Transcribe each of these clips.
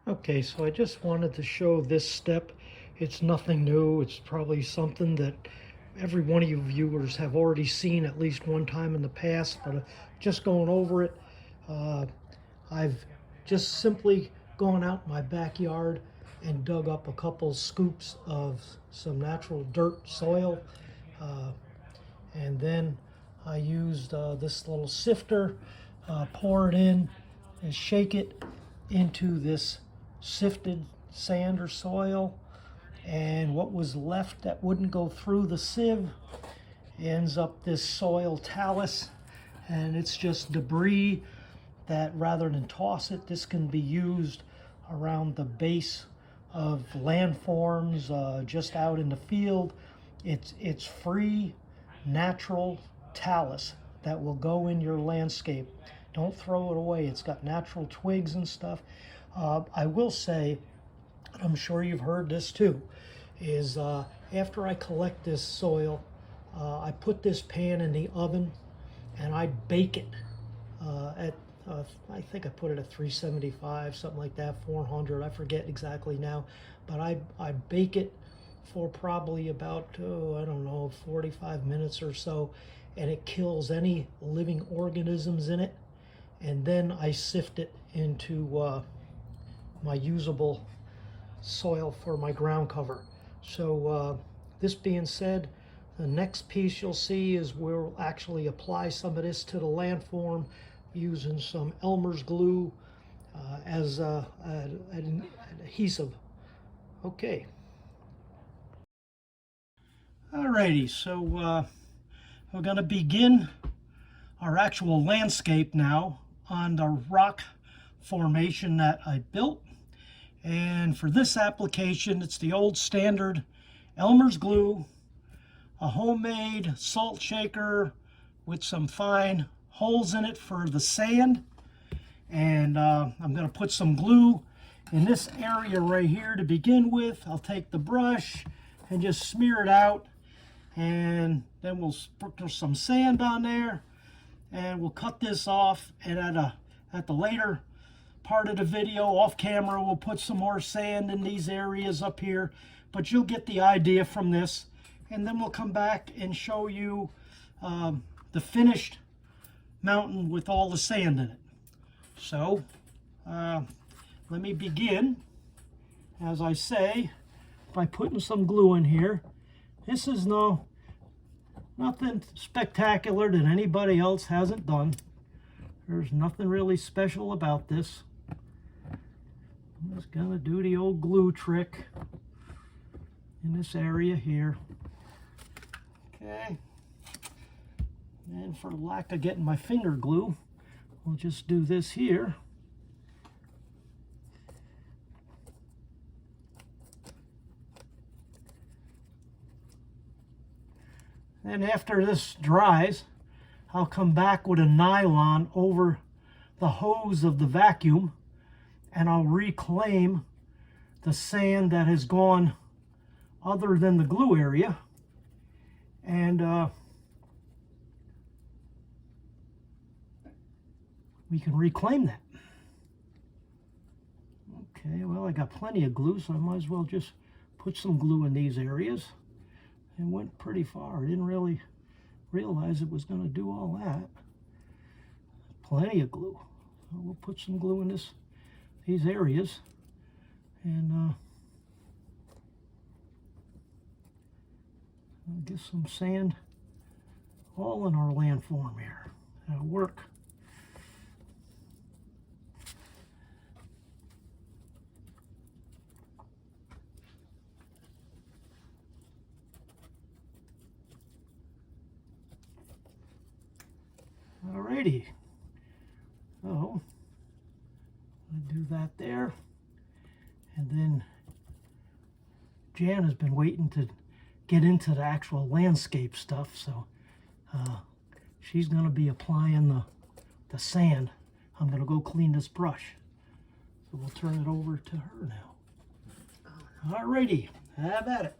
Okay, so I just wanted to show this step. It's nothing new. It's probably something that every one of you viewers have already seen at least one time in the past, but just going over it, uh, I've just simply gone out in my backyard and dug up a couple scoops of some natural dirt soil, uh, and then I used this little sifter, pour it in and shake it into this sifted sand or soil, and what was left that wouldn't go through the sieve ends up this soil talus, and it's just debris that rather than toss it, this can be used around the base of landforms, just out in the field. It's free, natural talus that will go in your landscape. Don't throw it away. It's got natural twigs and stuff. I will say, I'm sure you've heard this too, is after I collect this soil, I put this pan in the oven and I bake it at I think I put it at 375, something like that, 400, I forget exactly now, but I bake it for probably about, I don't know, 45 minutes or so, and it kills any living organisms in it, and then I sift it into my usable soil for my ground cover. So this being said, the next piece you'll see is we'll actually apply some of this to the landform using some Elmer's glue as an adhesive. Okay. Alrighty, so we're going to begin our actual landscape now on the rock formation that I built. And for this application, it's the old standard Elmer's glue, a homemade salt shaker with some fine holes in it for the sand, and I'm going to put some glue in this area right here to begin with. I'll take the brush and just smear it out, and then we'll sprinkle some sand on there, and we'll cut this off, and at the later part of the video off camera we'll put some more sand in these areas up here, but you'll get the idea from this, and then we'll come back and show you the finished mountain with all the sand in it. So let me begin, as I say, by putting some glue in here. This is nothing spectacular that anybody else hasn't done. There's nothing really special about this. I'm just gonna do the old glue trick in this area here. Okay. And for lack of getting my finger glue, we'll just do this here. And after this dries, I'll come back with a nylon over the hose of the vacuum, and I'll reclaim the sand that has gone other than the glue area, and we can reclaim that. Okay, well, I got plenty of glue, so I might as well just put some glue in these areas. It went pretty far. I didn't really realize it was going to do all that. Plenty of glue. So we'll put some glue in these areas, and I'll get some sand all in our landform here. That'll work. Alrighty, so I'll do that there, and then Jan has been waiting to get into the actual landscape stuff, so she's going to be applying the sand. I'm going to go clean this brush, so we'll turn it over to her now. Alrighty, have at it.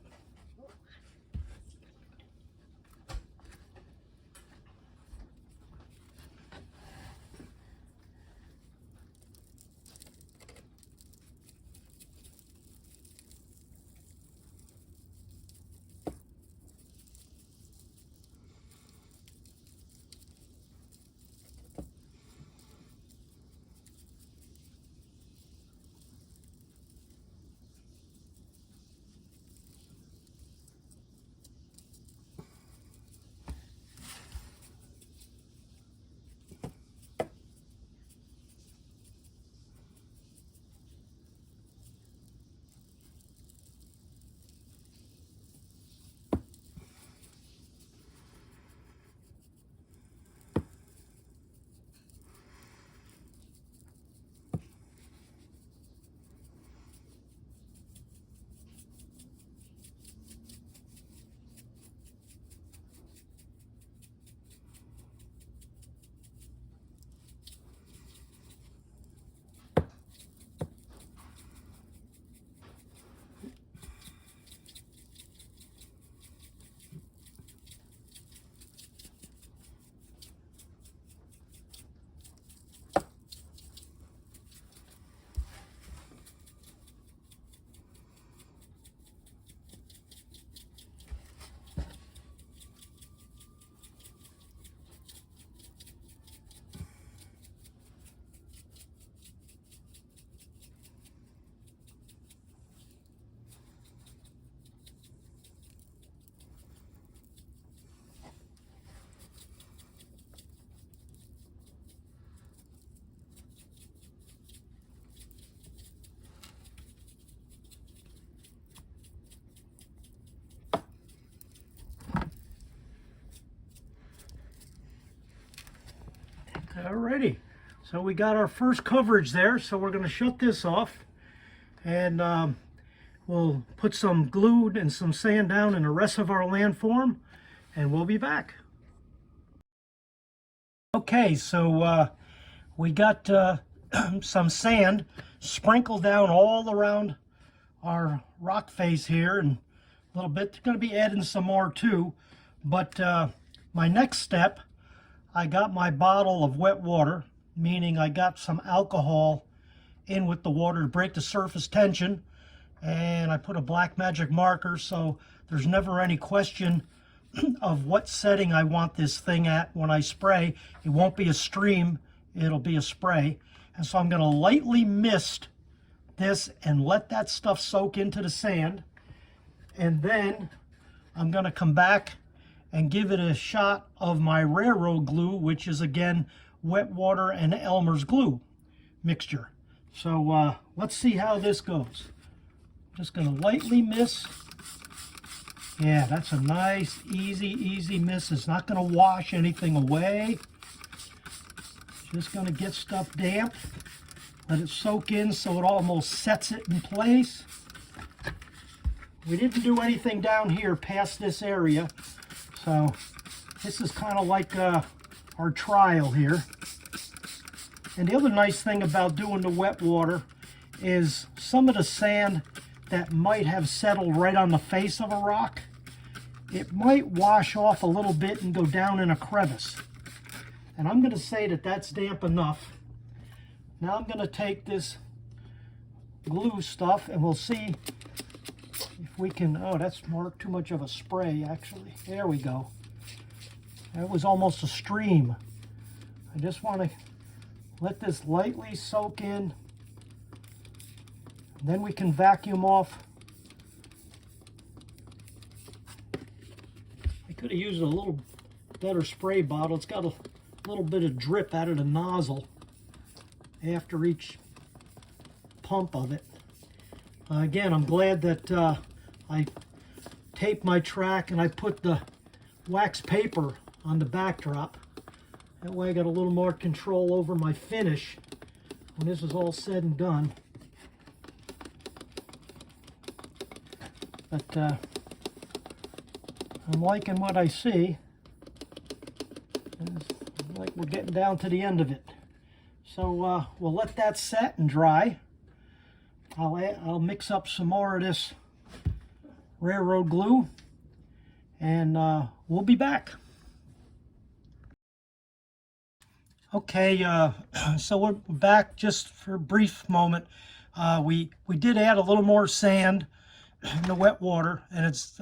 Alrighty, so we got our first coverage there, so we're going to shut this off, and we'll put some glue and some sand down in the rest of our landform, and we'll be back. Okay, so we got some sand sprinkled down all around our rock face here, and a little bit. Going to be adding some more too, but my next step, I got my bottle of wet water, meaning I got some alcohol in with the water to break the surface tension, and I put a black magic marker so there's never any question of what setting I want this thing at when I spray. It won't be a stream, it'll be a spray. And so I'm going to lightly mist this and let that stuff soak into the sand, and then I'm going to come back and give it a shot of my railroad glue, which is again wet water and Elmer's glue mixture. So let's see how this goes. Just going to lightly mist. Yeah, that's a nice, easy mist. It's not going to wash anything away. Just going to get stuff damp. Let it soak in so it almost sets it in place. We didn't do anything down here past this area, so this is kind of like our trial here. And the other nice thing about doing the wet water is some of the sand that might have settled right on the face of a rock, it might wash off a little bit and go down in a crevice. And I'm going to say that that's damp enough. Now I'm going to take this glue stuff and we'll see if we can, oh, that's too much of a spray actually. There we go. That was almost a stream. I just want to let this lightly soak in. Then we can vacuum off. I could have used a little better spray bottle. It's got a little bit of drip out of the nozzle after each pump of it. Again, I'm glad that I taped my track and I put the wax paper on the backdrop. That way I got a little more control over my finish when this is all said and done. But I'm liking what I see. It's like we're getting down to the end of it. So we'll let that set and dry. I'll mix up some more of this railroad glue, and we'll be back. Okay, so we're back just for a brief moment. We did add a little more sand in the wet water, and it's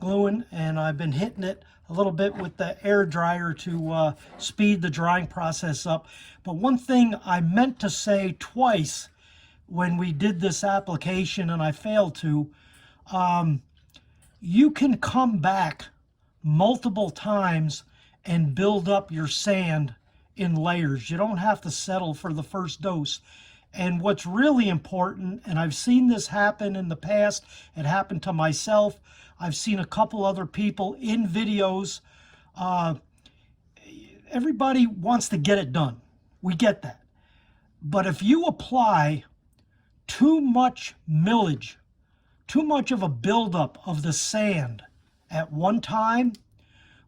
gluing, and I've been hitting it a little bit with the air dryer to speed the drying process up. But one thing I meant to say twice when we did this application, and I failed to, you can come back multiple times and build up your sand in layers. You don't have to settle for the first dose. And what's really important, and I've seen this happen in the past, it happened to myself, I've seen a couple other people in videos, everybody wants to get it done. We get that. But if you apply too much millage, too much of a buildup of the sand at one time,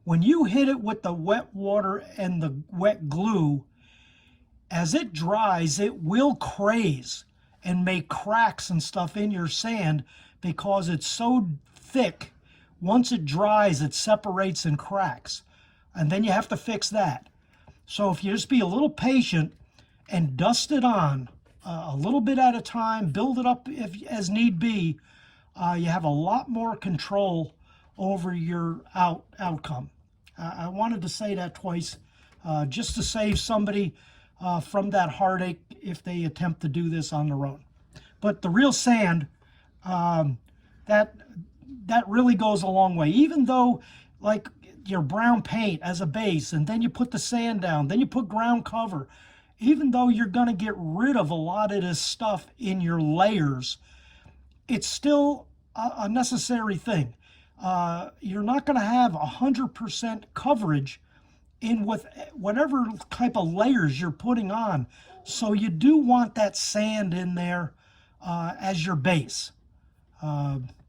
when you hit it with the wet water and the wet glue, as it dries, it will craze and make cracks and stuff in your sand because it's so thick. Once it dries, it separates and cracks. And then you have to fix that. So if you just be a little patient and dust it on a little bit at a time, build it up if as need be, you have a lot more control over your outcome. I wanted to say that twice just to save somebody from that heartache if they attempt to do this on their own. But the real sand, that really goes a long way. Even though, like your brown paint as a base, and then you put the sand down, then you put ground cover, even though you're going to get rid of a lot of this stuff in your layers, it's still a necessary thing. You're not going to have 100% coverage in with whatever type of layers you're putting on. So you do want that sand in there as your base.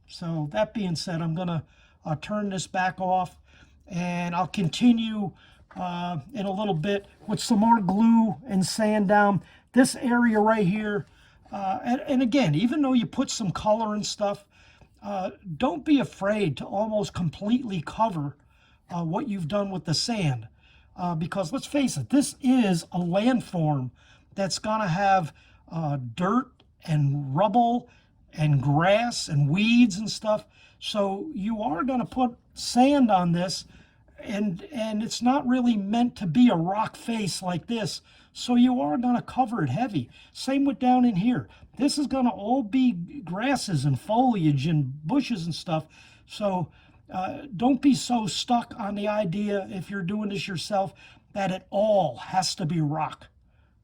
So that being said, I'm gonna turn this back off, and I'll continue in a little bit with some more glue and sand down this area right here. And again, even though you put some color and stuff, don't be afraid to almost completely cover what you've done with the sand. Because let's face it, this is a landform that's gonna have dirt and rubble and grass and weeds and stuff. So you are gonna put sand on this, and it's not really meant to be a rock face like this. So you are gonna cover it heavy. Same with down in here. This is gonna all be grasses and foliage and bushes and stuff. So don't be so stuck on the idea, if you're doing this yourself, that it all has to be rock.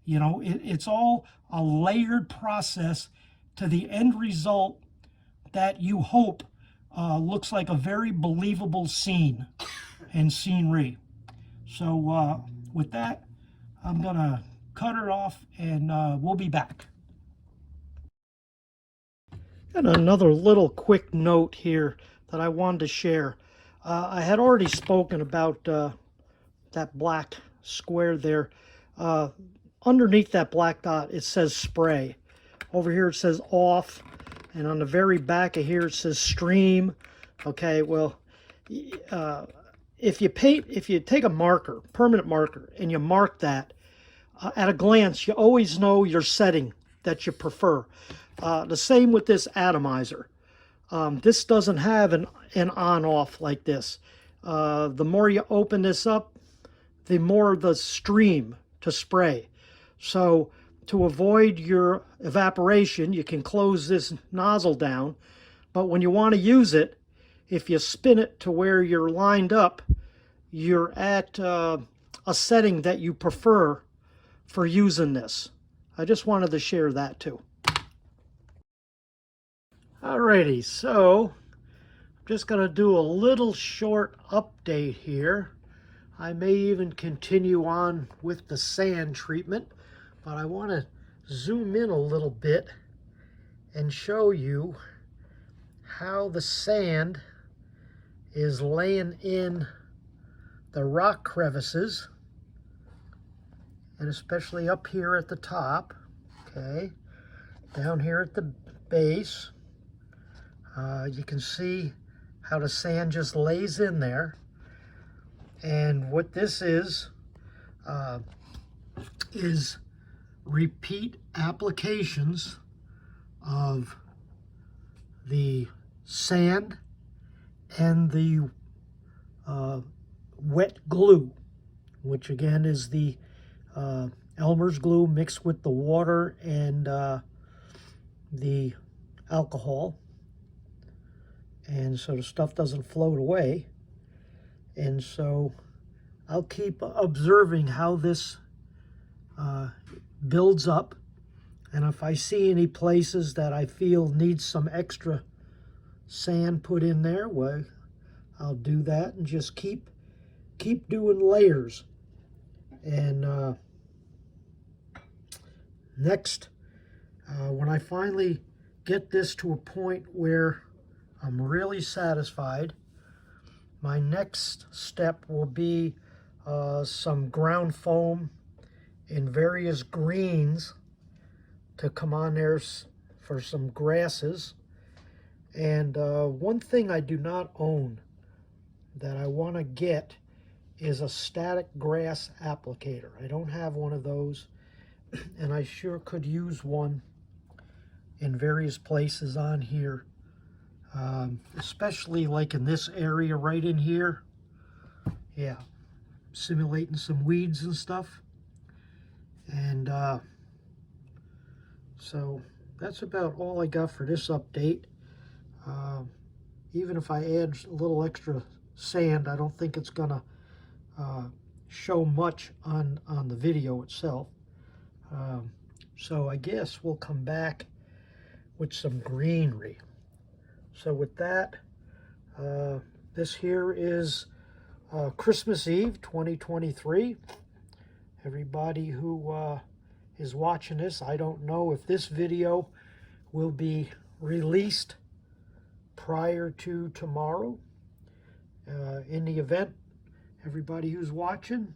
You know, it's all a layered process to the end result that you hope looks like a very believable scene and scenery. So with that, I'm gonna cut it off, and we'll be back. And another little quick note here that I wanted to share. I had already spoken about that black square there. Underneath that black dot, it says spray. Over here it says off, and on the very back of here it says stream. Okay, well, if you take a marker, permanent marker, and you mark that, at a glance, you always know your setting that you prefer. The same with this atomizer. This doesn't have an on-off like this. The more you open this up, the more the stream to spray. So to avoid your evaporation, you can close this nozzle down. But when you want to use it, if you spin it to where you're lined up, you're at a setting that you prefer for using this. I just wanted to share that too. Alrighty, so I'm just going to do a little short update here. I may even continue on with the sand treatment, but I want to zoom in a little bit and show you how the sand is laying in the rock crevices, and especially up here at the top, okay, down here at the base. You can see how the sand just lays in there. And what this is repeat applications of the sand and the wet glue, which again is the Elmer's glue mixed with the water and the alcohol. And so the stuff doesn't float away. And so I'll keep observing how this builds up. And if I see any places that I feel need some extra sand put in there, well, I'll do that and just keep doing layers. And next, when I finally get this to a point where I'm really satisfied, my next step will be some ground foam in various greens to come on there for some grasses. And one thing I do not own that I want to get is a static grass applicator. I don't have one of those, and I sure could use one in various places on here. Especially like in this area right in here. Yeah, simulating some weeds and stuff. And so that's about all I got for this update. Even if I add a little extra sand, I don't think it's gonna show much on the video itself. So I guess we'll come back with some greenery. So with that, this here is Christmas Eve 2023. Everybody who is watching this, I don't know if this video will be released prior to tomorrow. In the event, everybody who's watching,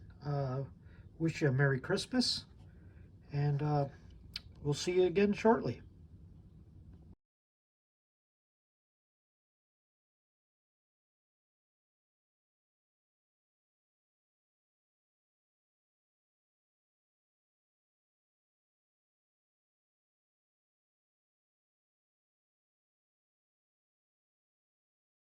wish you a Merry Christmas, and we'll see you again shortly.